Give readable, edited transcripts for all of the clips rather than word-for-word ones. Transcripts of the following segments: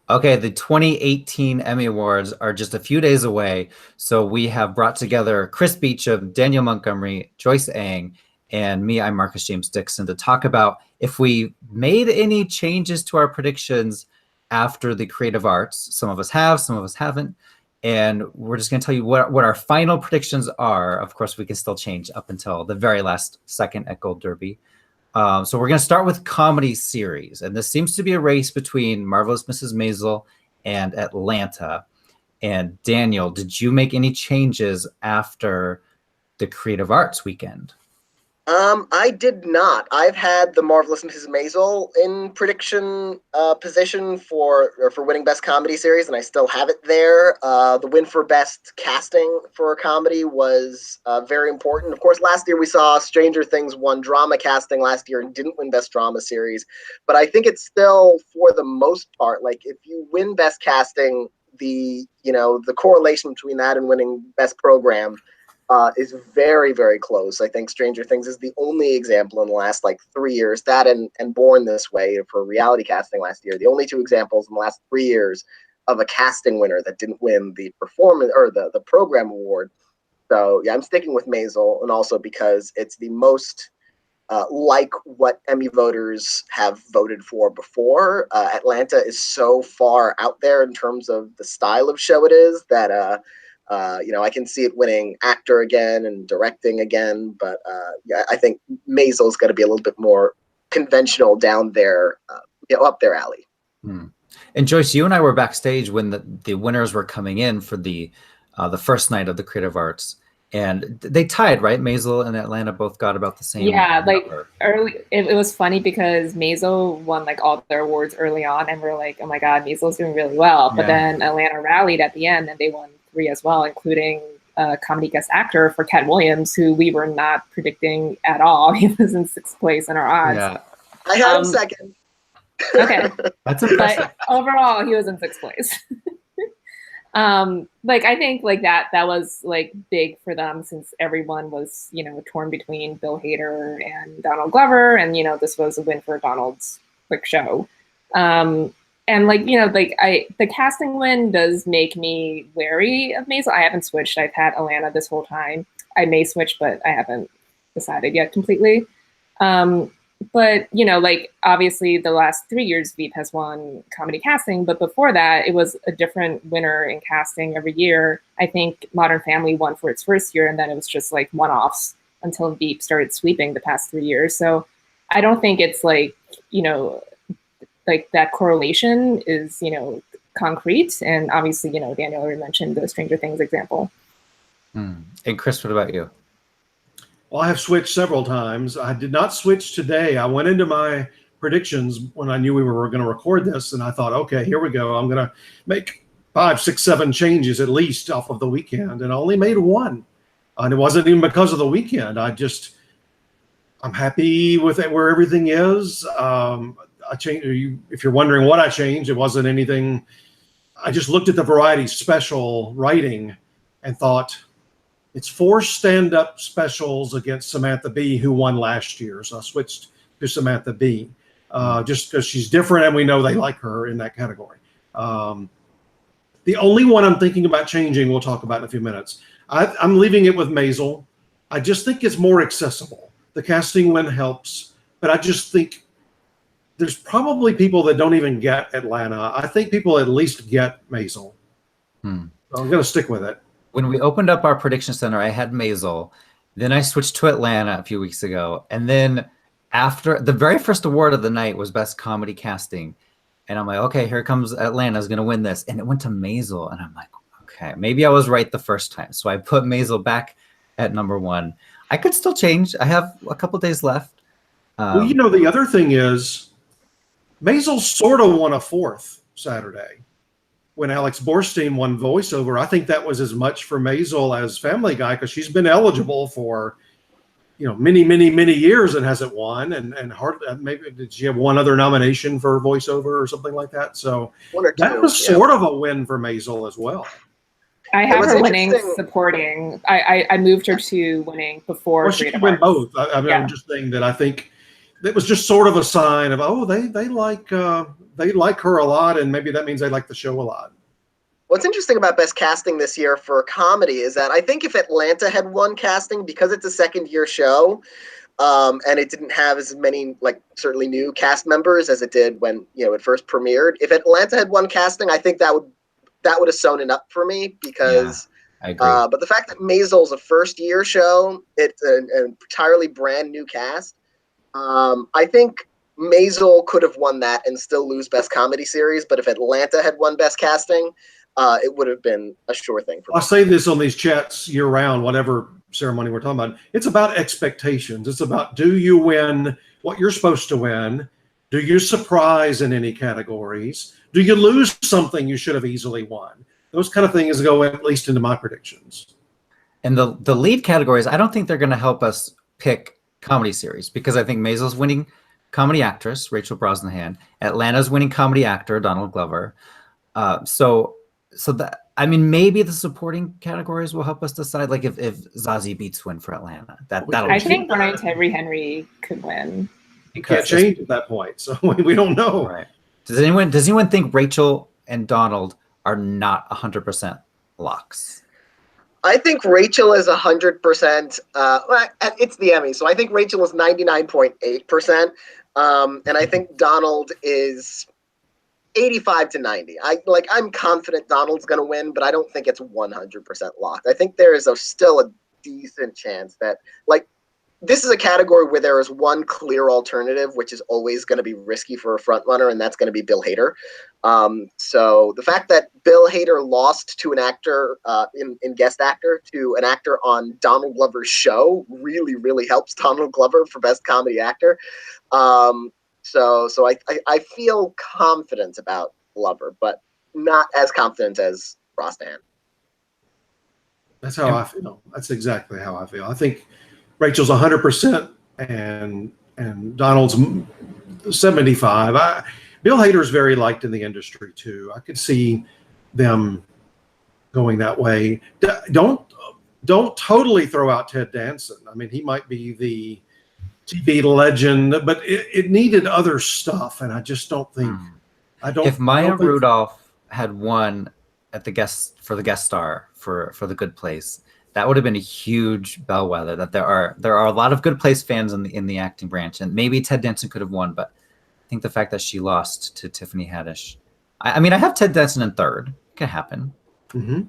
Okay, the 2018 Emmy Awards are just a few days away. So we have brought together Chris Beachum, Daniel Montgomery, Joyce Eng, and me, I'm Marcus James Dixon, to talk about if we made any changes to our predictions after the creative arts. Some of us have, some of us haven't. And we're just going to tell you what our final predictions are. Of course, we can still change up until the very last second at Gold Derby. So we're going to start with comedy series. And this seems to be a race between Marvelous Mrs. Maisel and Atlanta. And Daniel, did you make any changes after the Creative Arts weekend? I did not. I've had the Marvelous Mrs. Maisel in prediction position for winning Best Comedy Series, and I still have it there. The win for Best Casting for a Comedy was very important. Of course, last year we saw Stranger Things won Drama Casting last year and didn't win Best Drama Series, but I think it's still, for the most part, like if you win Best Casting, the correlation between that and winning Best Program is very, very close. I think Stranger Things is the only example in the last 3 years, that and Born This Way for reality casting last year, the only two examples in the last 3 years of a casting winner that didn't win the performance or the program award. So yeah, I'm sticking with Maisel, and also because it's the most like what Emmy voters have voted for before. Atlanta is so far out there in terms of the style of show it is that I can see it winning actor again and directing again, but yeah, I think Maisel's got to be a little bit more conventional down there, up their alley. And Joyce, you and I were backstage when the winners were coming in for the first night of the Creative Arts, and they tied, right? Maisel and Atlanta both got about the same. Yeah, early, it was funny because Maisel won all their awards early on, and we're like, oh my God, Maisel's doing really well. But then Atlanta rallied at the end, and they won 3 as well, including a comedy guest actor for Cat Williams, who we were not predicting at all. He was in 6th place in our odds. Yeah. I had him second. Okay. That's impressive. But overall, he was in 6th place. I think that was big for them, since everyone was, torn between Bill Hader and Donald Glover. And, this was a win for Donald's show. And the casting win does make me wary of Maisel. I haven't switched. I've had Atlanta this whole time. I may switch, but I haven't decided yet completely. But obviously the last 3 years Veep has won comedy casting, but before that it was a different winner in casting every year. I think Modern Family won for its first year, and then it was just one-offs until Veep started sweeping the past 3 years. So I don't think it's that correlation is, concrete. And obviously, Daniel already mentioned the Stranger Things example. And Chris, what about you? Well, I have switched several times. I did not switch today. I went into my predictions when I knew we were going to record this, and I thought, okay, here we go. I'm going to make 5, 6, 7 changes at least off of the weekend, and I only made 1. And it wasn't even because of the weekend. I'm happy with it where everything is. I changed. If you're wondering what I changed, it wasn't anything. I just looked at the Variety special writing and thought, it's 4 stand-up specials against Samantha Bee, who won last year. So I switched to Samantha Bee, just because she's different and we know they like her in that category. The only one I'm thinking about changing, we'll talk about in a few minutes. I'm leaving it with Maisel. I just think it's more accessible. The casting win helps, but I just think there's probably people that don't even get Atlanta. I think people at least get Maisel. So I'm going to stick with it. When we opened up our prediction center, I had Maisel. Then I switched to Atlanta a few weeks ago. And then after the very first award of the night was Best Comedy Casting. And I'm like, okay, here comes Atlanta's going to win this. And it went to Maisel. And I'm like, okay, maybe I was right the first time. So I put Maisel back at number 1. I could still change. I have a couple days left. Well, the other thing is Maisel sort of won a 4th Saturday. When Alex Borstein won voiceover, I think that was as much for Maisel as Family Guy, because she's been eligible for, many, many, many years and hasn't won. And hardly, maybe did she have one other nomination for voiceover or something like that? So that was sort of a win for Maisel as well. I have her winning supporting. I moved her to winning before. Well, she can win both. I'm just saying that I think it was just sort of a sign of, oh, they like her a lot, and maybe that means they like the show a lot. What's interesting about Best Casting this year for comedy is that I think if Atlanta had won casting, because it's a second-year show, and it didn't have as many, like, certainly new cast members as it did when, it first premiered. If Atlanta had won casting, I think that would have sewn it up for me, because I agree. but the fact that Maisel's a first-year show, it's an entirely brand new cast. I think Maisel could have won that and still lose Best Comedy Series, but if Atlanta had won Best Casting, it would have been a sure thing for me. I say this on these chats year-round, whatever ceremony we're talking about. It's about expectations. It's about, do you win what you're supposed to win? Do you surprise in any categories? Do you lose something you should have easily won? Those kind of things go at least into my predictions. And the lead categories, I don't think they're going to help us pick comedy series, because I think Maisel's winning comedy actress, Rachel Brosnahan. Atlanta's winning comedy actor, Donald Glover. So that, I mean, maybe the supporting categories will help us decide, like if Zazie Beetz win for Atlanta. I think Brian Tyree Henry could win. You can't change at that point, so we don't know. Right. Does anyone think Rachel and Donald are not 100% locks? I think Rachel is 100%. It's the Emmy, so I think Rachel is 99.8%, and I think Donald is 85 to 90. I'm confident Donald's going to win, but I don't think it's 100% locked. I think there is still a decent chance that, like, this is a category where there is one clear alternative, which is always going to be risky for a front runner, and that's going to be Bill Hader. So the fact that Bill Hader lost to an actor in guest actor to an actor on Donald Glover's show really, really helps Donald Glover for Best Comedy Actor. So I feel confident about Glover, but not as confident as Brosnahan. That's how I feel. That's exactly how I feel. I think Rachel's 100% and Donald's 75. Bill Hader is very liked in the industry too. I could see them going that way. Don't totally throw out Ted Danson. I mean, he might be the TV legend, but it needed other stuff, and I just don't think. If Maya Rudolph had won at the guest star for The Good Place, that would have been a huge bellwether that there are a lot of Good Place fans in the acting branch, and maybe Ted Danson could have won, but I think the fact that she lost to Tiffany Haddish. I mean, I have Ted Danson in third. It could happen. Mm-hmm.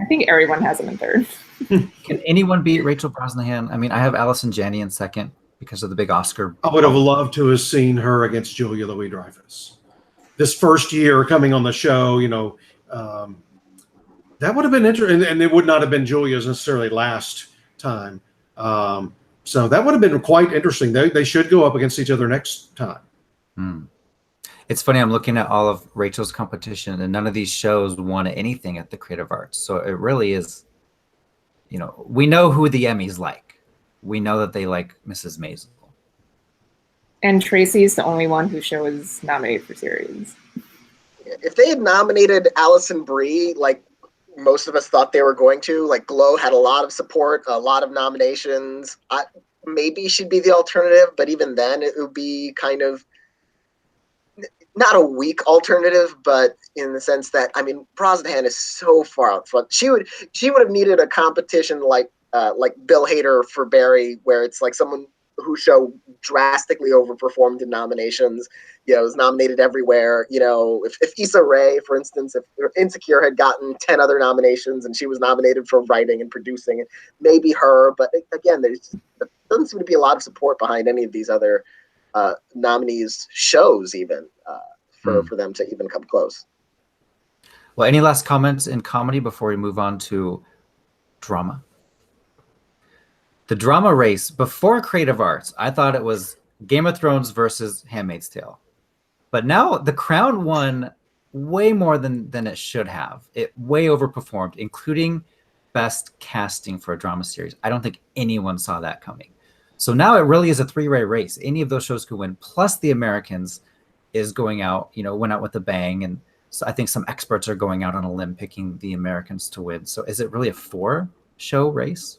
I think everyone has him in third. Can anyone beat Rachel Brosnahan? I mean, I have Allison Janney in second because of the big Oscar. I would have loved to have seen her against Julia Louis-Dreyfus. This first year coming on the show, that would have been interesting, and it would not have been Julia's necessarily last time. So that would have been quite interesting. They should go up against each other next time. It's funny, I'm looking at all of Rachel's competition, and none of these shows won anything at the Creative Arts. So it really is, we know who the Emmys like. We know that they like Mrs. Maisel. And Tracy's the only one whose show is nominated for series. If they had nominated Alison Brie, like most of us thought they were going to, like Glow had a lot of support, a lot of nominations. Maybe she'd be the alternative, but even then it would be kind of not a weak alternative, but in the sense that, I mean, Brosnahan is so far out front. She would have needed a competition like Bill Hader for Barry, where it's like someone whose show drastically overperformed in nominations, was nominated everywhere. If Issa Rae, for instance, if Insecure had gotten 10 other nominations and she was nominated for writing and producing it, maybe her. But again, there doesn't seem to be a lot of support behind any of these other nominees' shows, even for them to even come close. Well, any last comments in comedy before we move on to drama? The drama race before Creative Arts, I thought it was Game of Thrones versus Handmaid's Tale. But now The Crown won way more than it should have. It way overperformed, including best casting for a drama series. I don't think anyone saw that coming. So now it really is a three-way race. Any of those shows could win. Plus The Americans is going out, went out with a bang. And so I think some experts are going out on a limb picking The Americans to win. So is it really a 4-show race?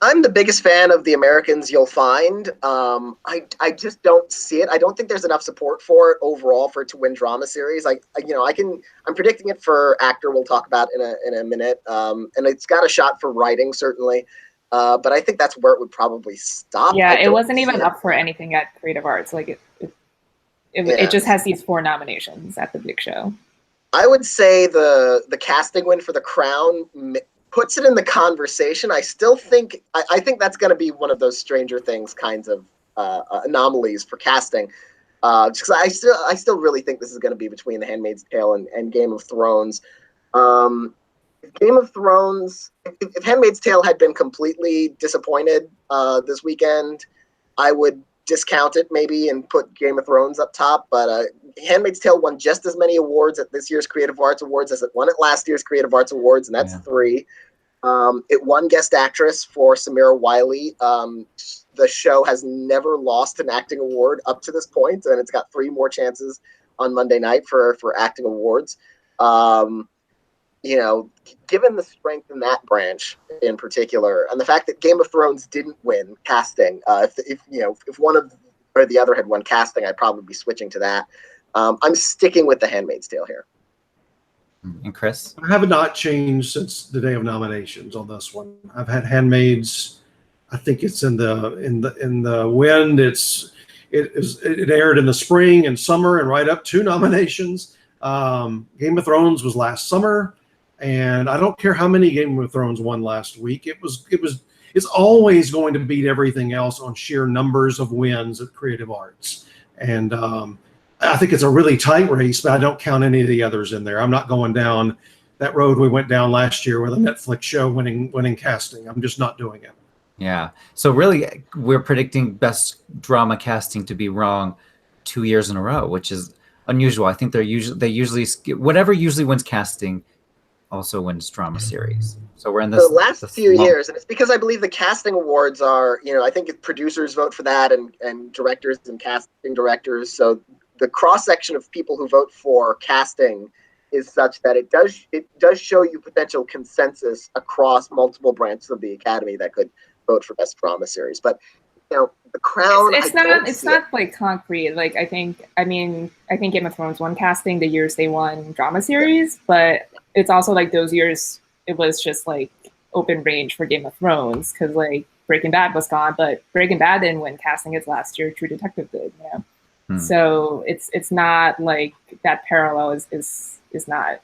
I'm the biggest fan of The Americans You'll Find. I just don't see it. I don't think there's enough support for it overall for it to win drama series. I'm predicting it for actor. We'll talk about in a minute. And it's got a shot for writing certainly. But I think that's where it would probably stop. Yeah, it wasn't even up for anything at Creative Arts. Like it just has these 4 nominations at the big show. I would say the casting win for The Crown puts it in the conversation. I still think I think that's going to be one of those Stranger Things kinds of anomalies for casting. Just because I still really think this is going to be between The Handmaid's Tale and Game of Thrones. Game of Thrones, if Handmaid's Tale had been completely disappointed this weekend, I would discount it maybe and put Game of Thrones up top. But Handmaid's Tale won just as many awards at this year's Creative Arts Awards as it won at last year's Creative Arts Awards, and that's 3. It won Guest Actress for Samira Wiley. The show has never lost an acting award up to this point, and it's got 3 more chances on Monday night for acting awards. Given the strength in that branch in particular, and the fact that Game of Thrones didn't win casting, if one of or the other had won casting, I'd probably be switching to that. I'm sticking with The Handmaid's Tale here. And Chris? I have not changed since the day of nominations on this one. I've had Handmaids. I think it's in the wind. It aired in the spring and summer and right up to nominations. Game of Thrones was last summer, and I don't care how many Game of Thrones won last week. It's always going to beat everything else on sheer numbers of wins at Creative Arts. And I think it's a really tight race, but I don't count any of the others in there. I'm not going down that road we went down last year with a Netflix show winning casting. I'm just not doing it. Yeah. So really, we're predicting best drama casting to be wrong 2 years in a row, which is unusual. I think they usually whatever usually wins casting also wins drama series. So we're in this the last few years, and it's because I believe the casting awards are, I think producers vote for that and directors and casting directors. So the cross section of people who vote for casting is such that it does show you potential consensus across multiple branches of the Academy that could vote for best drama series. But The Crown, it's not like concrete. Like I think Game of Thrones won casting the years they won drama series, but it's also like those years it was just like open range for Game of Thrones because like Breaking Bad was gone, but Breaking Bad didn't win casting its last year. True Detective did, So it's not like that parallel is not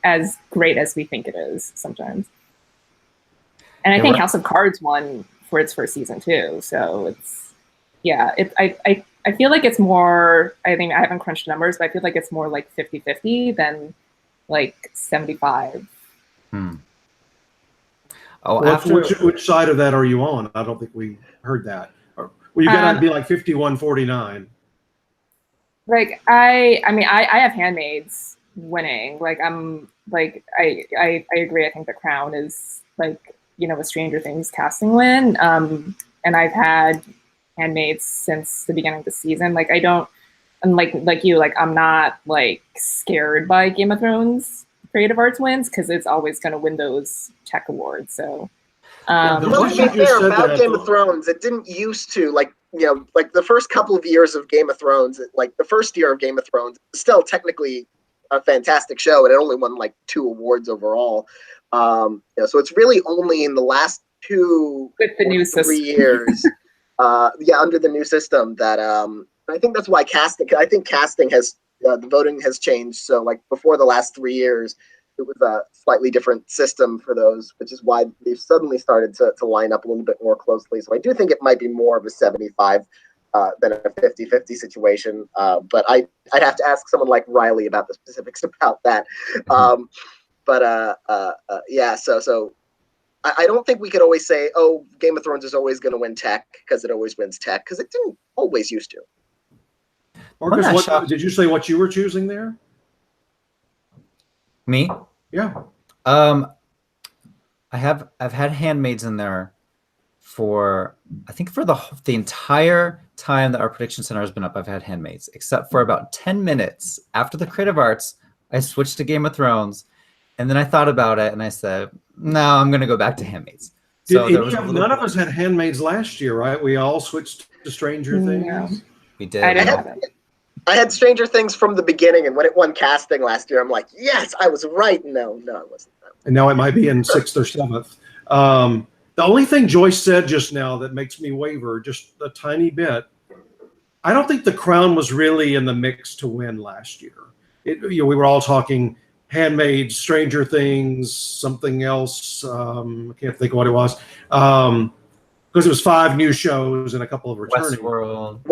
as great as we think it is sometimes. And I think House of Cards won for its first season too. So I feel like it's more, I think I haven't crunched numbers, but I feel like it's more like 50-50 than like 75. Which side of that are you on? I don't think we heard that. Well, you got to be like 51-49. Like I have Handmaids winning. Like I'm like I agree. I think The Crown is like a Stranger Things casting win. And I've had Handmaids since the beginning of the season. Like I don't, and like you, like I'm not like scared by Game of Thrones Creative Arts wins because it's always going to win those tech awards. So. To be fair about Game of Thrones, it didn't used to like the first couple of years of Game of Thrones, like the first year of Game of Thrones, still technically a fantastic show, and it only won like 2 awards overall. So it's really only in the last 2 with the new 3 years, under the new system that I think that's why casting. I think casting has the voting has changed. So like before the last 3 years, it was a slightly different system for those, which is why they've suddenly started to line up a little bit more closely. So I do think it might be more of a 75 than a 50-50 situation. But I'd have to ask someone like Riley about the specifics about that. So I don't think we could always say, oh, Game of Thrones is always going to win tech because it always wins tech, because it didn't always used to. Marcus, did you say what you were choosing there? Me? Yeah. I've had Handmaids in there for the entire time that our prediction center has been up. I've had Handmaids, except for about 10 minutes after the Creative Arts, I switched to Game of Thrones, and then I thought about it and I said, no, I'm going to go back to Handmaids. So none of us had Handmaids last year, right? We all switched to Stranger Things. No. We did. I didn't have it. I had Stranger Things from the beginning, and when it won casting last year, I'm like, yes, I was right. No, it wasn't. And now it might be in 6th or 7th. The only thing Joyce said just now that makes me waver just a tiny bit, I don't think The Crown was really in the mix to win last year. We were all talking Handmaids, Stranger Things, something else. I can't think of what it was. Because it was 5 new shows and a couple of returning. Westworld,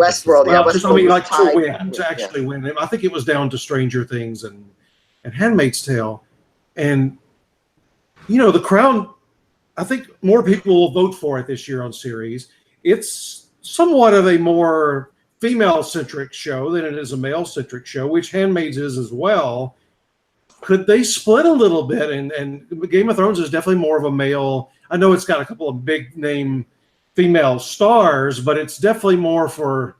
to actually win. I think it was down to Stranger Things and Handmaid's Tale. And, The Crown, I think more people will vote for it this year on series. It's somewhat of a more female-centric show than it is a male-centric show, which Handmaids is as well. Could they split a little bit? And Game of Thrones is definitely more of a male. I know it's got a couple of big-name female stars, but it's definitely more for,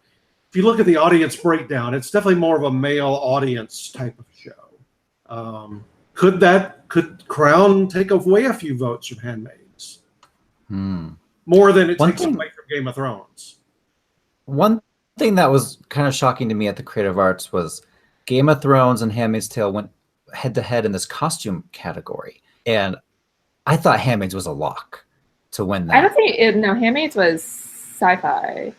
if you look at the audience breakdown, it's definitely more of a male audience type of show. Could Crown take away a few votes from Handmaids? More than it takes away from Game of Thrones. One thing that was kind of shocking to me at the Creative Arts was Game of Thrones and Handmaid's Tale went head-to-head in this costume category. And I thought Handmaids was a lock to win that. I don't think Handmaids was sci-fi,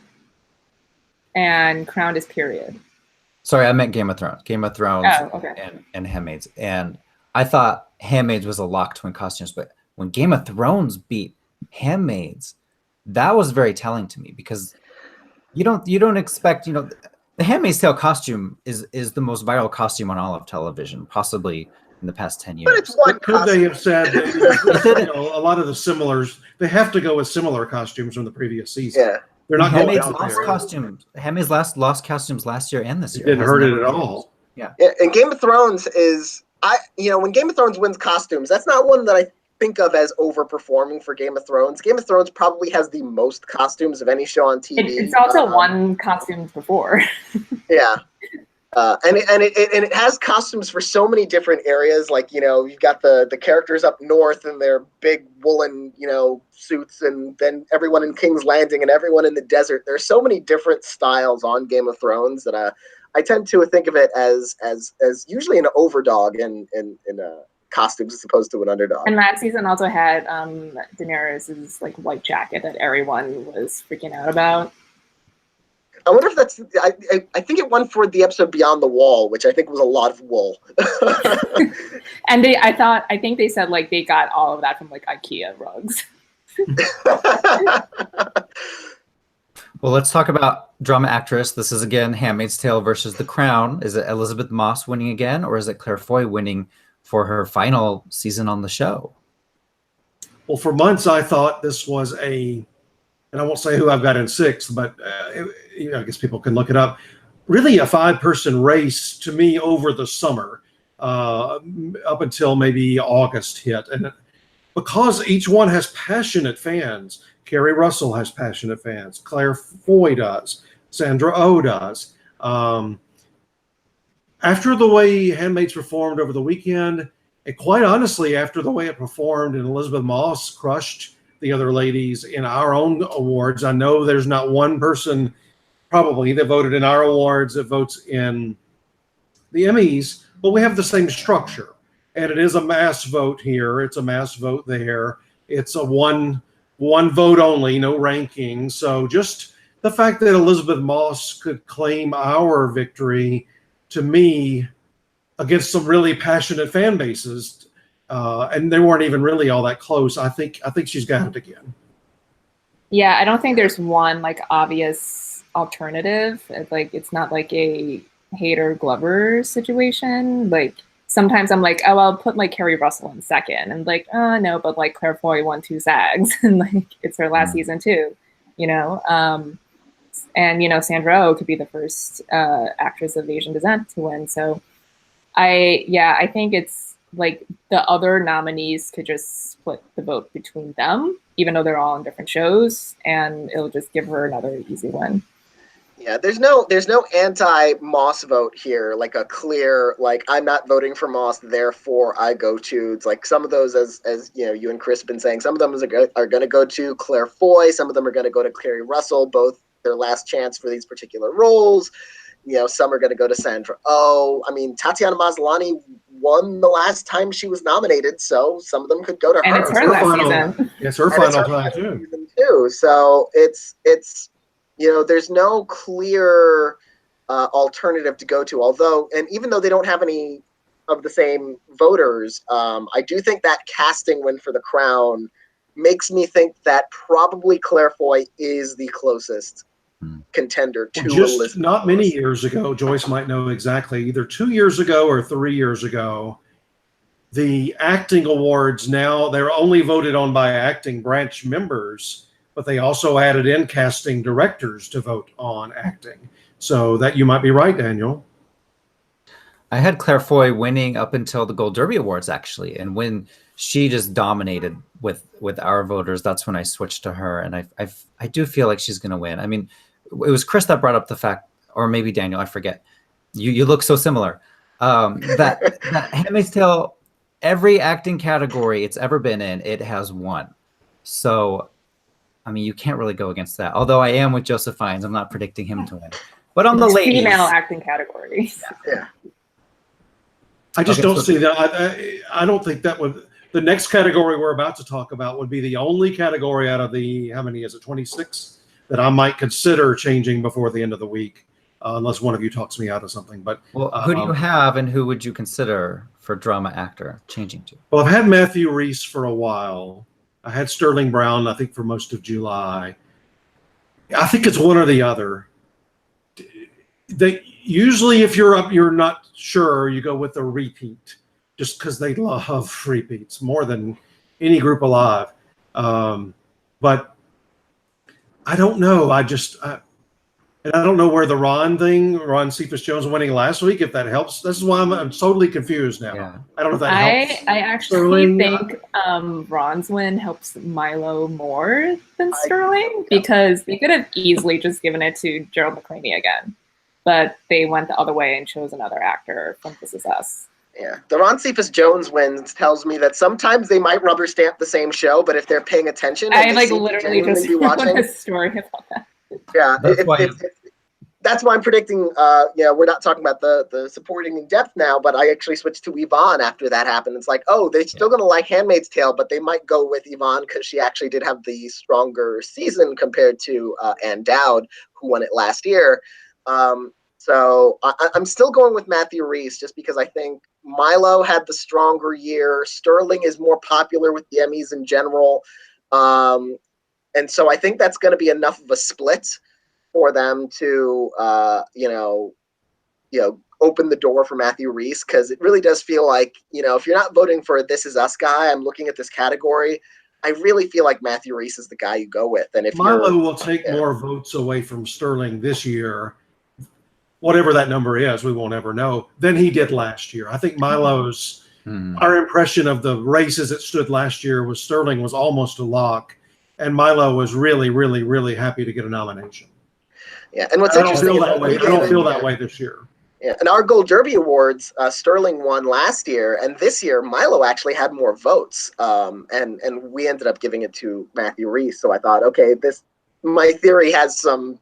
and Crown is period. Sorry, I meant Game of Thrones. Game of Thrones and Handmaids. And I thought Handmaids was a lock to win costumes, but when Game of Thrones beat Handmaids, that was very telling to me, because you don't expect, the Handmaid's Tale costume is the most viral costume on all of television, possibly in the past 10 years. But it's one Could they have said that, a lot of the similars, they have to go with similar costumes from the previous season. Yeah. They're not Handmaid's going lost costumes. Handmaid's lost costumes last year and this year. It didn't hurt it at all. Yeah. And Game of Thrones is, when Game of Thrones wins costumes, that's not one that I think of as overperforming for Game of Thrones. Game of Thrones probably has the most costumes of any show on TV. It's also won costumes before. Yeah. And it has costumes for so many different areas. Like, you've got the characters up north in their big woolen, suits, and then everyone in King's Landing and everyone in the desert. There's so many different styles on Game of Thrones that I tend to think of it as usually an overdog in costumes as opposed to an underdog. And last season also had Daenerys' white jacket that everyone was freaking out about. I wonder if that's. I think it won for the episode Beyond the Wall, which I think was a lot of wool. And I think they said they got all of that from IKEA rugs. Well, let's talk about drama actress. This is again Handmaid's Tale versus The Crown. Is it Elizabeth Moss winning again, or is it Claire Foy winning for her final season on the show? Well, for months I thought this was and I won't say who I've got in 6th, but I guess people can look it up. Really a 5-person race to me over the summer, up until maybe August hit. And because each one has passionate fans, Kerry Russell has passionate fans, Claire Foy does, Sandra Oh does. After the way Handmaids performed over the weekend, and quite honestly, after the way it performed and Elizabeth Moss crushed the other ladies in our own awards, I know there's not one person probably that voted in our awards that votes in the Emmys, but we have the same structure. And it is a mass vote here. It's a mass vote there. It's a one vote only, no ranking. So just the fact that Elizabeth Moss could claim our victory, to me, against some really passionate fan bases, and they weren't even really all that close. I think she's got it again. Yeah, I don't think there's one obvious alternative. It's not a Hader Glover situation. Sometimes I'm I'll put Kerry Russell in second, and no, but Claire Foy won 2 SAGs, and it's her last season too, and Sandra Oh could be the first actress of Asian descent to win. So I think it's the other nominees could just split the vote between them, even though they're all on different shows, and it'll just give her another easy win. Yeah, there's no anti-Moss vote here, like a clear, like, I'm not voting for Moss, therefore I go to. It's like some of those, as you know, you and Chris have been saying, some of them are going to go to Claire Foy, some of them are going to go to Clary Russell, both their last chance for these particular roles. You know, some are going to go to Sandra Oh. I mean, Tatiana Maslany won the last time she was nominated, so some of them could go to And her. it's her last season. It's her final time too. So it's you know, there's no clear alternative to go to. Although, and even though they don't have any of the same voters, I do think that casting win for The Crown makes me think that probably Claire Foy is the closest contender to just not many years ago. Joyce might know exactly, either 2 years ago or 3 years ago. The acting awards now, they're only voted on by acting branch members, but they also added in casting directors to vote on acting. So that you might be right, Daniel. I had Claire Foy winning up until the Gold Derby Awards, actually. And when she just dominated with our voters, that's when I switched to her. And I do feel like she's going to win. I mean, it was Chris that brought up the fact, or maybe Daniel, I forget. You look so similar. That Handmaid's Tale, every acting category it's ever been in, it has won. So, I mean, you can't really go against that. Although I am with Joseph Fiennes, I'm not predicting him to win. But on the ladies, female acting category. Yeah. I just don't see that. I don't think that would. The next category we're about to talk about would be the only category out of the, how many is it, 26, that I might consider changing before the end of the week, unless one of you talks me out of something. But well, who do you have, and who would you consider for drama actor changing to? Well, I've had Matthew Rhys for a while. I had Sterling Brown, I think, for most of July. I think it's one or the other. Usually, if you're not sure, you go with a repeat, just because they love repeats more than any group alive. But I don't know. And I don't know where the Ron Cephas Jones winning last week, if that helps. This is why I'm totally confused now. Yeah. I don't know if that helps. I actually think Ron's win helps Milo more than Sterling, because they could have easily just given it to Gerald McCraney again. But they went the other way and chose another actor from This Is Us. Yeah, the Ron Cephas Jones wins tells me that sometimes they might rubber stamp the same show, but if they're paying attention, I literally just wrote a story about that. Yeah, that's why I'm predicting. We're not talking about the supporting in depth now, but I actually switched to Yvonne after that happened. It's like, oh, they're still going to like Handmaid's Tale, but they might go with Yvonne because she actually did have the stronger season compared to Ann Dowd, who won it last year. So I'm still going with Matthew Rhys just because I think Milo had the stronger year. Sterling is more popular with the Emmys in general. And so I think that's going to be enough of a split for them to, open the door for Matthew Rhys, because it really does feel like, if you're not voting for a This Is Us guy, I'm looking at this category, I really feel like Matthew Rhys is the guy you go with. And if Milo will take more votes away from Sterling this year, whatever that number is, we won't ever know, than he did last year. I think Milo's, our impression of the races that stood last year was Sterling was almost a lock, and Milo was really, really, really happy to get a nomination. Yeah, and what's interesting, I don't feel that way this year. Yeah, and our Gold Derby Awards, Sterling won last year, and this year Milo actually had more votes, and we ended up giving it to Matthew Rhys. So I thought, okay, my theory has some.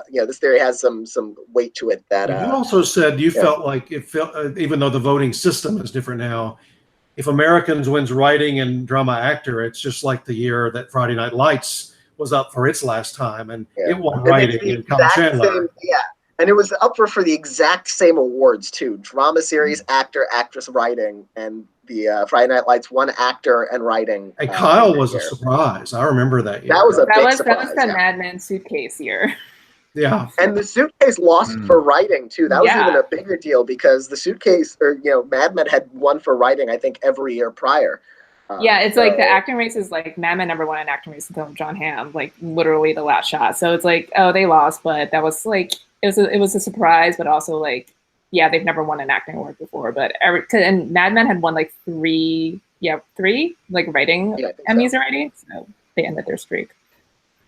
This theory has some weight to it. That you also said you felt like even though the voting system is different now, if Americans wins writing and drama actor, it's just like the year that Friday Night Lights was up for its last time, and it won writing and Tom Chandler. And it was up for the exact same awards too: drama series, actor, actress, writing, and the Friday Night Lights won actor and writing. And Kyle was a surprise. I remember that year. That was a big surprise. That was the Mad Men Suitcase year. Yeah, and the Suitcase lost for writing too. That was even a bigger deal because the Suitcase, Mad Men had won for writing, I think, every year prior. It's like the acting race is like Mad Men number one in acting race until John Hamm, like literally the last shot. So it's like, oh, they lost, but that was like it was a surprise, but also like, yeah, they've never won an acting award before. But and Mad Men had won like three like writing Emmys already, so they ended their streak.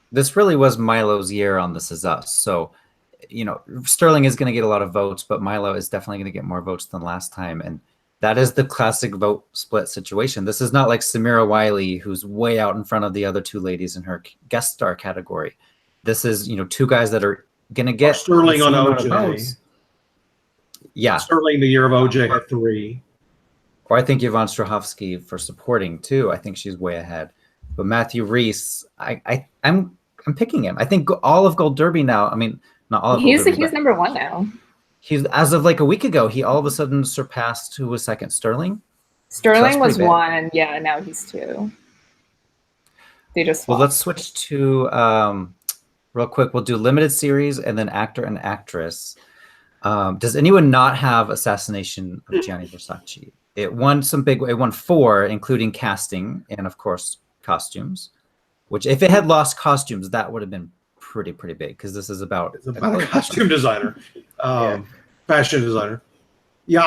This really was Milo's year on This Is Us. So Sterling is going to get a lot of votes, but Milo is definitely going to get more votes than last time. And that is the classic vote split situation. This is not like Samira Wiley, who's way out in front of the other two ladies in her guest star category. This is, two guys that are going to get Sterling on OJ. Yeah. Sterling the year of OJ had 3. Or I think Yvonne Strahovski for supporting too. I think she's way ahead. But Matthew Rhys, I'm picking him. I think all of Gold Derby now. I mean, not all of Gold Derby. He's number 1 now. He's, as of like a week ago, he all of a sudden surpassed who was second? Sterling? Sterling was 1. Yeah, now he's 2. They just swapped. Well, let's switch to real quick. We'll do limited series and then actor and actress. Does anyone not have Assassination of Gianni Versace? It won 4, including casting and of course costumes. Which, if it had lost costumes, that would have been pretty big, because this is about a costume designer, fashion designer. Yeah,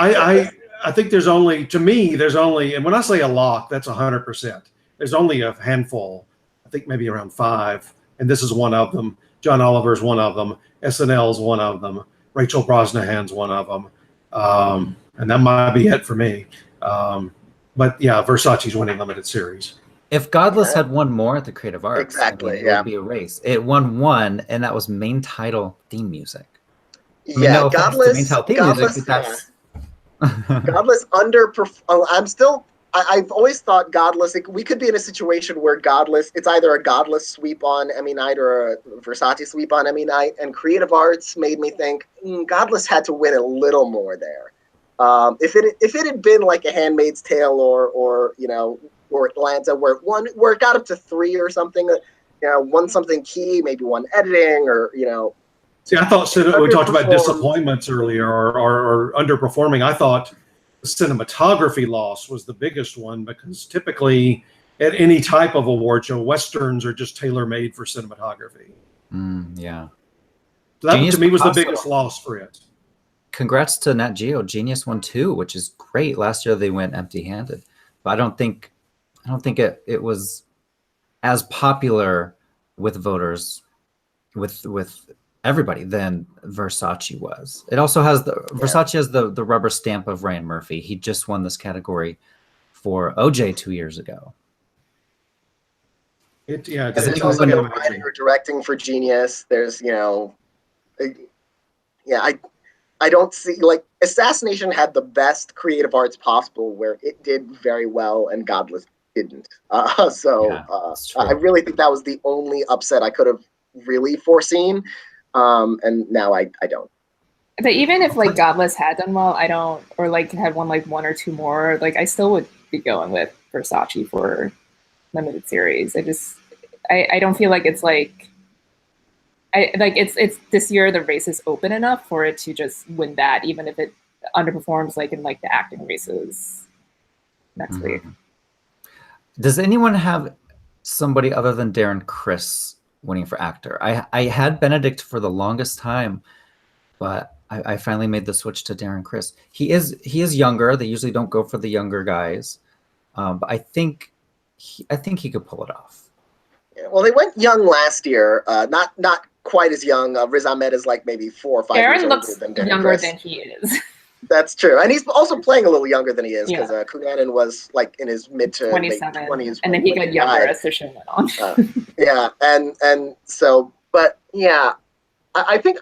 I think there's only, and when I say a lock, that's 100%. There's only a handful. I think maybe around 5, and this is one of them. John Oliver's one of them. SNL's one of them. Rachel Brosnahan's one of them. And that might be it for me. But yeah, Versace's winning limited series. If Godless had won more at the Creative Arts, it would be a race. It won 1, and that was main title theme music. Godless. Main title theme music, that's... Godless underperformed. I've always thought Godless. We could be in a situation where Godless. It's either a Godless sweep on Emmy night or a Versace sweep on Emmy night. And Creative Arts made me think Godless had to win a little more there. If it had been like A Handmaid's Tale or Atlanta, where it got up to 3 or something, won something key, maybe won editing or See, I thought we talked about disappointments earlier or underperforming. I thought the cinematography loss was the biggest one, because typically at any type of award show, Westerns are just tailor-made for cinematography. Yeah. So that, to me, was the biggest loss for it. Congrats to Nat Geo. Genius won 2, which is great. Last year they went empty-handed. But I don't think it was as popular with voters, with everybody, than Versace was. It also has Versace has the rubber stamp of Ryan Murphy. He just won this category for OJ 2 years ago. There's also no writing or directing for Genius. There's I don't see, like, Assassination had the best creative arts possible, where it did very well and Godless didn't. I really think that was the only upset I could have really foreseen. And now I don't. But even if like Godless had done well, I don't, or like had won like 1 or 2 more, like I still would be going with Versace for limited series. I don't feel like it's like, it's this year the race is open enough for it to just win that, even if it underperforms like in like the acting races next week. Does anyone have somebody other than Darren Criss winning for actor? I had Benedict for the longest time, but I finally made the switch to Darren Criss. He is younger. They usually don't go for the younger guys, but I think he could pull it off. Yeah, well, they went young last year. Not quite as young. Riz Ahmed is like maybe 4 or 5 years older than Darren younger Criss. than he is. That's true, and he's also playing a little younger than he is, because Cunanan was like in his mid to late 20s, and then he got younger as the show went on. And so, but yeah, I think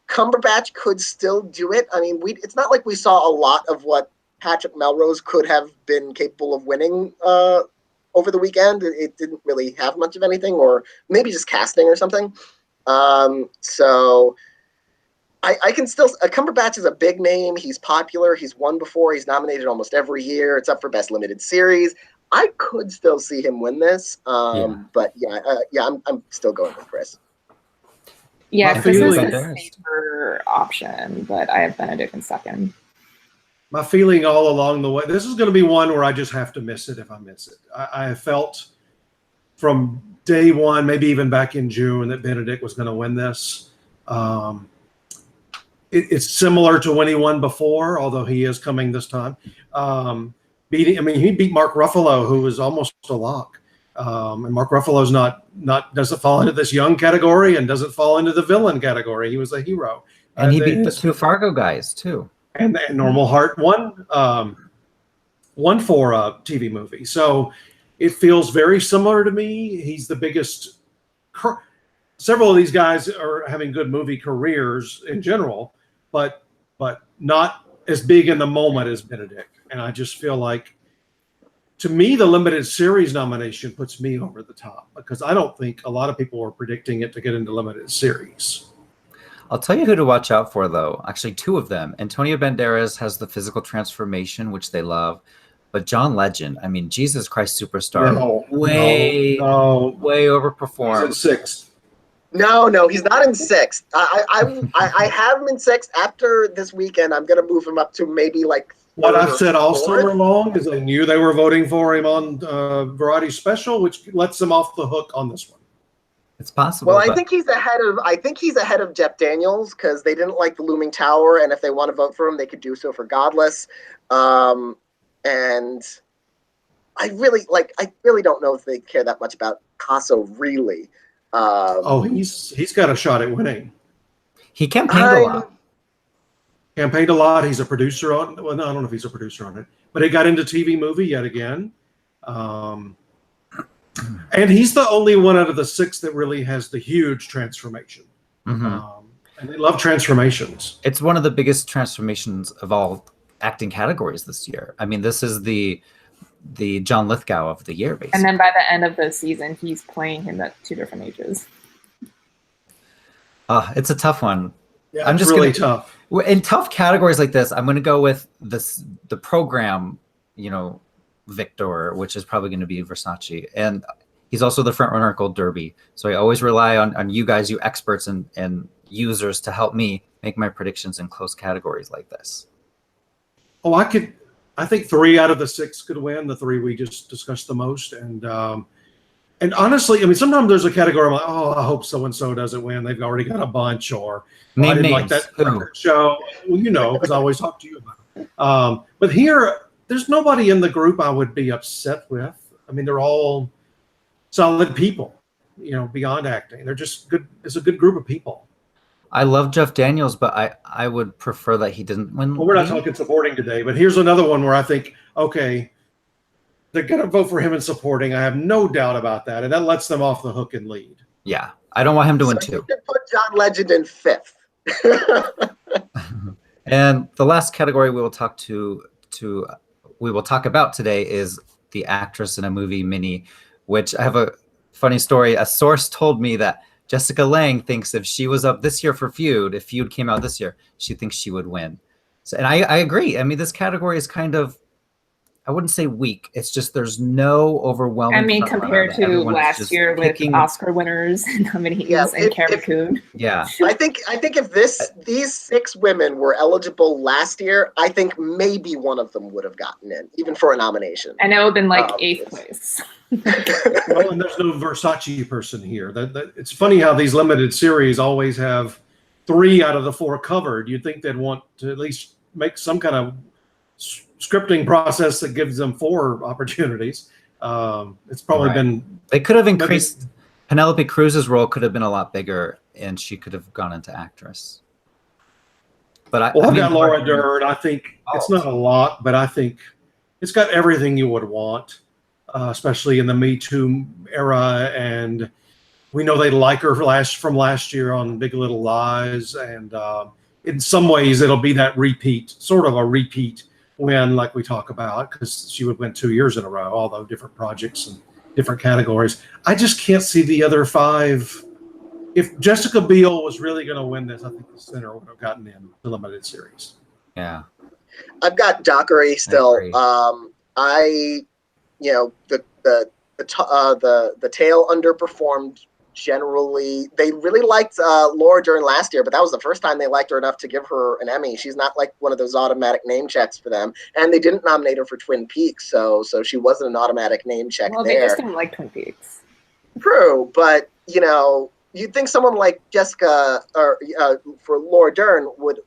Cumberbatch could still do it. I mean, it's not like we saw a lot of what Patrick Melrose could have been capable of winning over the weekend. It didn't really have much of anything, or maybe just casting or something. So I can still, Cumberbatch is a big name. He's popular. He's won before. He's nominated almost every year. It's up for Best Limited Series. I could still see him win this. But I'm still going with Chris. Yeah, Chris is a safer option, but I have Benedict in second. My feeling all along the way, this is going to be one where I just have to miss it if I miss it. I have felt from day one, maybe even back in June, that Benedict was going to win this. It's similar to when he won before, although he is coming this time. He beat Mark Ruffalo, who was almost a lock. And Mark Ruffalo's doesn't fall into this young category and doesn't fall into the villain category. He was a hero. And he beat the two Fargo guys too. And Normal Heart won for a TV movie. So it feels very similar to me. He's the biggest. Several of these guys are having good movie careers in general, but not as big in the moment as Benedict. And I just feel like, to me, the limited series nomination puts me over the top, because I don't think a lot of people are predicting it to get into limited series. I'll tell you who to watch out for, though. Actually, two of them. Antonio Banderas has the physical transformation, which they love. But John Legend, I mean, Jesus Christ Superstar, way overperformed. He's in sixth. No, he's not in sixth. I have him in sixth. After this weekend, I'm going to move him up to maybe like what I've said all summer long is I knew they were voting for him on Variety Special, which lets them off the hook on this one. It's possible. Well, I think he's ahead of Jeff Daniels, because they didn't like The Looming Tower, and if they want to vote for him, they could do so for Godless. And I really don't know if they care that much about Picasso, really. He's got a shot at winning. He campaigned a lot. He's a producer on. Well, no, I don't know if he's a producer on it, but he got into TV movie yet again. And he's the only one out of the six that really has the huge transformation. Mm-hmm. And they love transformations. It's one of the biggest transformations of all acting categories this year. I mean, this is the John Lithgow of the year, basically. And then by the end of the season, he's playing him at two different ages. It's a tough one. Yeah, I'm just really tough. In tough categories like this, I'm going to go with the program, victor, which is probably going to be Versace. And he's also the front runner at Gold Derby. So I always rely on you guys, you experts and users, to help me make my predictions in close categories like this. Oh, I think 3 out of the 6 could win, the 3 we just discussed the most. And honestly, I mean, sometimes there's a category I'm like, oh, I hope so-and-so doesn't win. They've already got a bunch, or I didn't like that show. Well, because I always talk to you about it. But here, there's nobody in the group I would be upset with. I mean, they're all solid people, beyond acting. They're just good. It's a good group of people. I love Jeff Daniels, but I would prefer that he didn't win. Well, we're not talking supporting today, but here's another one where I think, okay, they're going to vote for him in supporting. I have no doubt about that. And that lets them off the hook and lead. Yeah. I don't want him to win too. You can put John Legend in 5th. And the last category we will talk about today is the actress in a movie mini, which I have a funny story. A source told me that Jessica Lange thinks if she was up this year for Feud, if Feud came out this year, she thinks she would win. So, and I agree. I mean, this category is kind of, I wouldn't say weak. It's just there's no overwhelming. I mean, compared to last year with Oscar winners and nominees and Carrie Coon. Yeah. I think if these 6 women were eligible last year, I think maybe one of them would have gotten in, even for a nomination. And it would have been like 8th place. Well, and there's no Versace person here. It's funny how these limited series always have 3 out of the 4 covered. You'd think they'd want to at least make some kind of scripting process that gives them 4 opportunities. It's probably been. They could have increased. Penelope Cruz's role could have been a lot bigger, and she could have gone into actress. But I've got Laura Dern. I think it's not a lot, but I think it's got everything you would want. Especially in the Me Too era, and we know they like her from last year on Big Little Lies, and in some ways it'll be that sort of a repeat win, like we talk about, because she would win 2 years in a row, although different projects and different categories. I just can't see the other 5. If Jessica Biel was really going to win this, I think the Sinner would have gotten in the limited series. Yeah, I've got Dockery still. The Tale underperformed generally. They really liked Laura Dern last year, but that was the first time they liked her enough to give her an Emmy. She's not like one of those automatic name checks for them, and they didn't nominate her for Twin Peaks, so she wasn't an automatic name check there. Well, they just didn't like Twin Peaks. True, but you'd think someone like Jessica or for Laura Dern would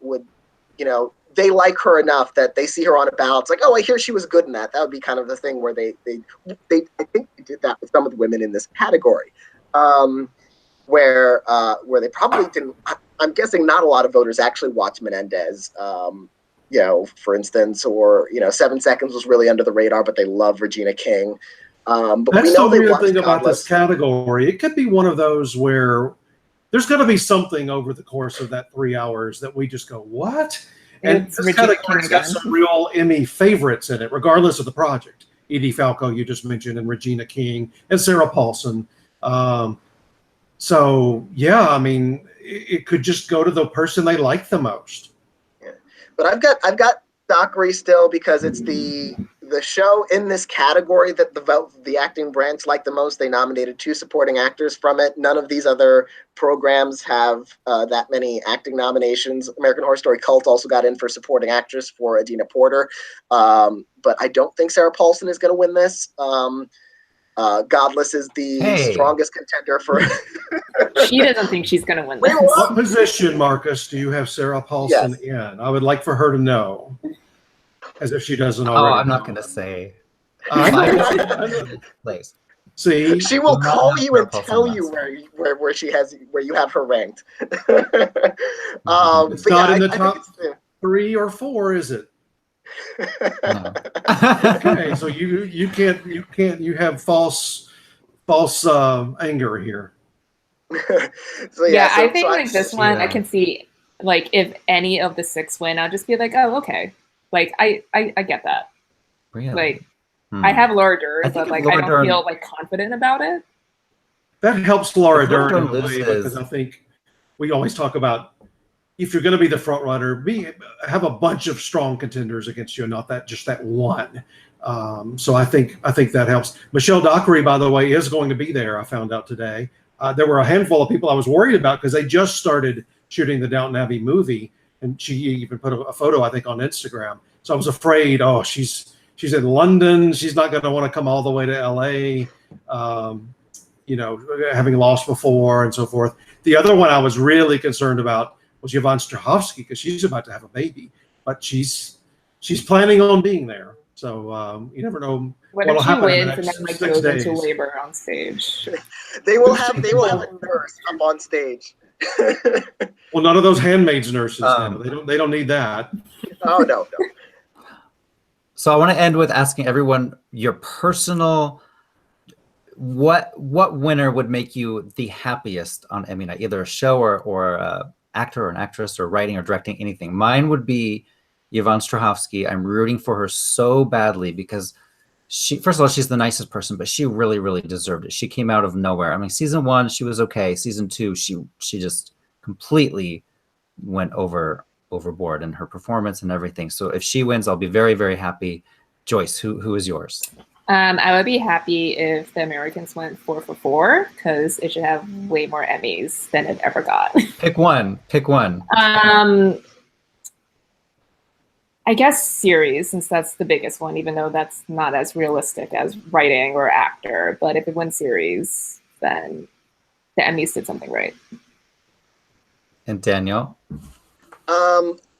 they like her enough that they see her on a ballot. It's like, oh, I hear she was good in that. That would be kind of the thing where they I think they did that with some of the women in this category, where they probably didn't. I'm guessing not a lot of voters actually watch Menendez. For instance, or 7 Seconds was really under the radar, but they love Regina King. But that's we know the they weird thing about Godless. this category. It could be one of those where there's going to be something over the course of that 3 hours that we just go, what? And this category's got some real Emmy favorites in it, regardless of the project. Edie Falco, you just mentioned, and Regina King, and Sarah Paulson. So, yeah, I mean, it could just go to the person they like the most. Yeah. But I've got Dockery still because it's the show in this category that the acting branch liked the most. They nominated 2 supporting actors from it. None of these other programs have that many acting nominations. American Horror Story Cult also got in for supporting actress for Adina Porter. But I don't think Sarah Paulson is going to win this. Godless is the strongest contender for. She doesn't think she's going to win this. What position, Marcus, do you have Sarah Paulson in? I would like for her to know, as if she doesn't already. Oh, I'm not going to say. Place. See, she will call you and tell you where you have her ranked. It's not in the top 3 or 4, is it? No. Okay, so you have false anger here. I think like this one, I can see like if any of the 6 win, I'll just be like, oh, okay, like I get that. Really? Like I have Laura Dern, but like I don't feel like confident about it. That helps Laura Dern in a way, because I think we always talk about, if you're going to be the front runner, have a bunch of strong contenders against you, not just that one. So I think that helps. Michelle Dockery, by the way, is going to be there. I found out today. There were a handful of people I was worried about because they just started shooting the Downton Abbey movie, and she even put a photo, I think, on Instagram. So I was afraid, she's in London. She's not going to want to come all the way to LA, having lost before and so forth. The other one I was really concerned about was Yvonne Strahovski, because she's about to have a baby, but she's planning on being there. So you never know what will happen in the next 6 days. Goes into labor on stage. They will have a nurse up on stage. Well, none of those handmaids nurses. They don't need that. Oh no. So I want to end with asking everyone your personal. What winner would make you the happiest on Emmy night? Either a show or actor or an actress or writing or directing, anything. Mine would be Yvonne Strahovski. I'm rooting for her so badly because first of all, she's the nicest person, but she really, really deserved it. She came out of nowhere. I mean, season 1, she was okay. Season 2, she just completely went overboard in her performance and everything. So if she wins, I'll be very, very happy. Joyce, who is yours? I would be happy if the Americans went 4 for 4, because it should have way more Emmys than it ever got. Pick one. I guess series, since that's the biggest one, even though that's not as realistic as writing or actor. But if it wins series, then the Emmys did something right. And Daniel?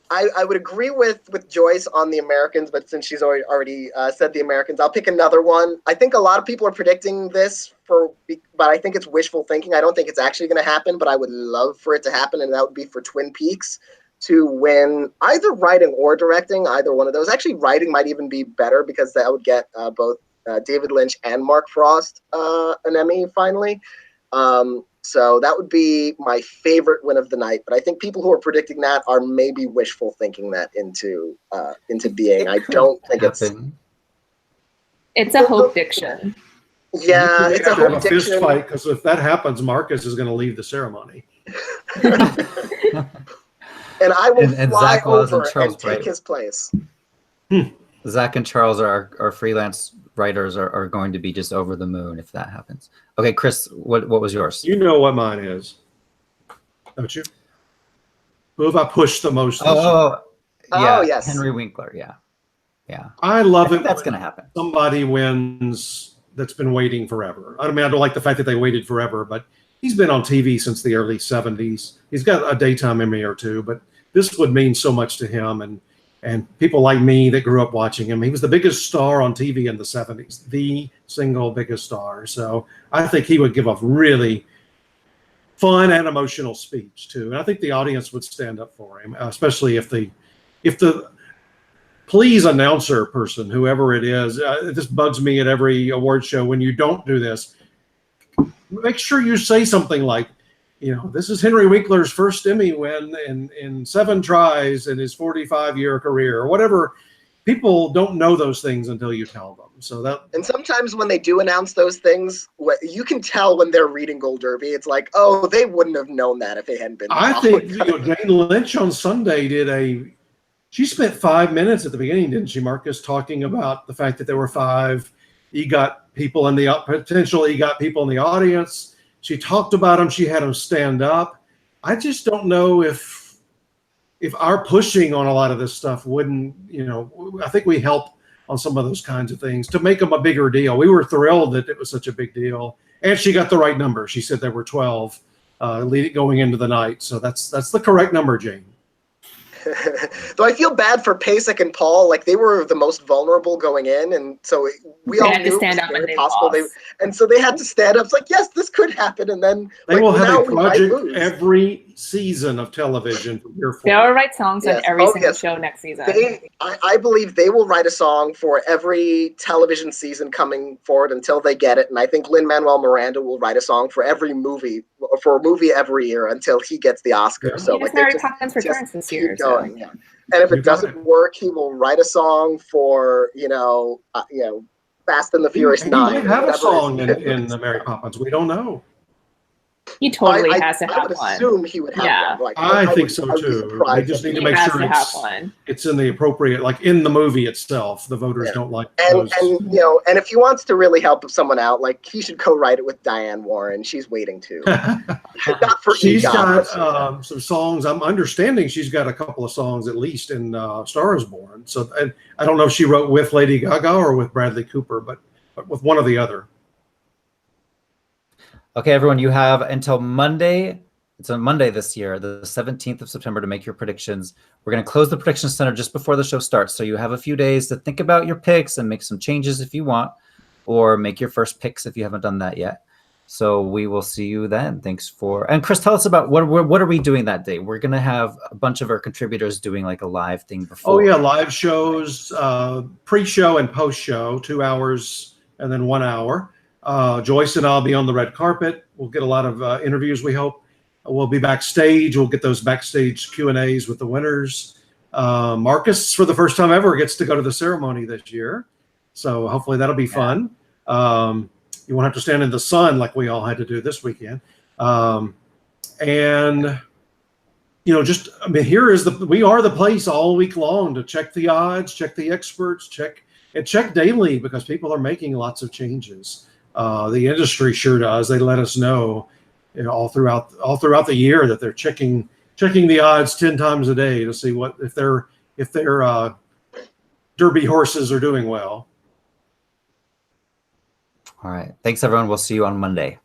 I would agree with Joyce on the Americans, but since she's already said the Americans, I'll pick another one. I think a lot of people are predicting this, but I think it's wishful thinking. I don't think it's actually going to happen, but I would love for it to happen, and that would be for Twin Peaks to win either writing or directing, either one of those. Actually, writing might even be better because that would get both David Lynch and Mark Frost an Emmy finally. So that would be my favorite win of the night. But I think people who are predicting that are maybe wishful thinking that into being. I don't think it's a hope diction. Yeah, it's a hope diction. Fist fight, because if that happens, Marcus is going to leave the ceremony. And I will fly Zach Wells over and and take his place. Zach and Charles, our freelance writers, are going to be just over the moon if that happens. Okay, Chris, what was yours? You know what mine is, don't you? Who have I pushed the most? Yes, Henry Winkler. Yeah. I love it. That's going to happen. Somebody wins that's been waiting forever. I mean, I don't like the fact that they waited forever, but he's been on TV since the early 70s. He's got a daytime Emmy or 2, but this would mean so much to him. And and people like me that grew up watching him. He was the biggest star on TV in the 70s, the single biggest star. So I think he would give a really fun and emotional speech too. And I think the audience would stand up for him, especially if the please announcer person, whoever it is, this bugs me at every award show when you don't do this. Make sure you say something like, this is Henry Winkler's first Emmy win in 7 tries in his 45-year career, or whatever. People don't know those things until you tell them. And sometimes when they do announce those things, you can tell when they're reading Gold Derby. It's like, oh, they wouldn't have known that if they hadn't been. I think Jane Lynch on Sunday she spent 5 minutes at the beginning, didn't she, Marcus, talking about the fact that there were 5 potential EGOT people in the audience. She talked about them. She had them stand up. I just don't know if our pushing on a lot of this stuff wouldn't, I think we help on some of those kinds of things to make them a bigger deal. We were thrilled that it was such a big deal. And she got the right number. She said there were 12 going into the night. So that's the correct number, Jane. Though I feel bad for Pasek and Paul, like they were the most vulnerable going in, and so we all knew it was very possible. And so they had to stand up. It's like, yes, this could happen, and then they will have a project every season of television from here forward. They'll write songs on every single show next season. I believe they will write a song for every television season coming forward until they get it, and I think Lin-Manuel Miranda will write a song for every movie every year until he gets the Oscar. Yeah. So Mary Poppins Returns this year. Yeah. And if it doesn't work, he will write a song for Fast and the Furious 9. He might have a song in the Mary Poppins. We don't know. He totally has to have one. I would assume he would have one. I think so too. They just need to make sure it's in the appropriate, like in the movie itself. The voters don't like those. And if he wants to really help someone out, like he should co-write it with Diane Warren. She's waiting to. Not for she's got some songs. I'm understanding she's got a couple of songs at least in Star Is Born. So and I don't know if she wrote with Lady Gaga or with Bradley Cooper, but with one or the other. Okay, everyone, you have until Monday. It's on Monday this year, the 17th of September, to make your predictions. We're going to close the prediction center just before the show starts. So you have a few days to think about your picks and make some changes if you want, or make your first picks if you haven't done that yet. So we will see you then. Thanks and Chris, tell us about what are we doing that day? We're going to have a bunch of our contributors doing like a live thing before. Oh yeah, live shows, pre-show and post-show, 2 hours and then 1 hour. Joyce and I'll be on the red carpet. We'll get a lot of interviews, we hope. We'll be backstage. We'll get those backstage Q&As with the winners. Marcus, for the first time ever, gets to go to the ceremony this year. So hopefully that'll be fun. You won't have to stand in the sun like we all had to do this weekend. We are the place all week long to check the odds, check the experts, check daily, because people are making lots of changes. The industry sure does. They let us know, all throughout the year that they're checking the odds 10 times a day to see if their Derby horses are doing well. All right. Thanks, everyone. We'll see you on Monday.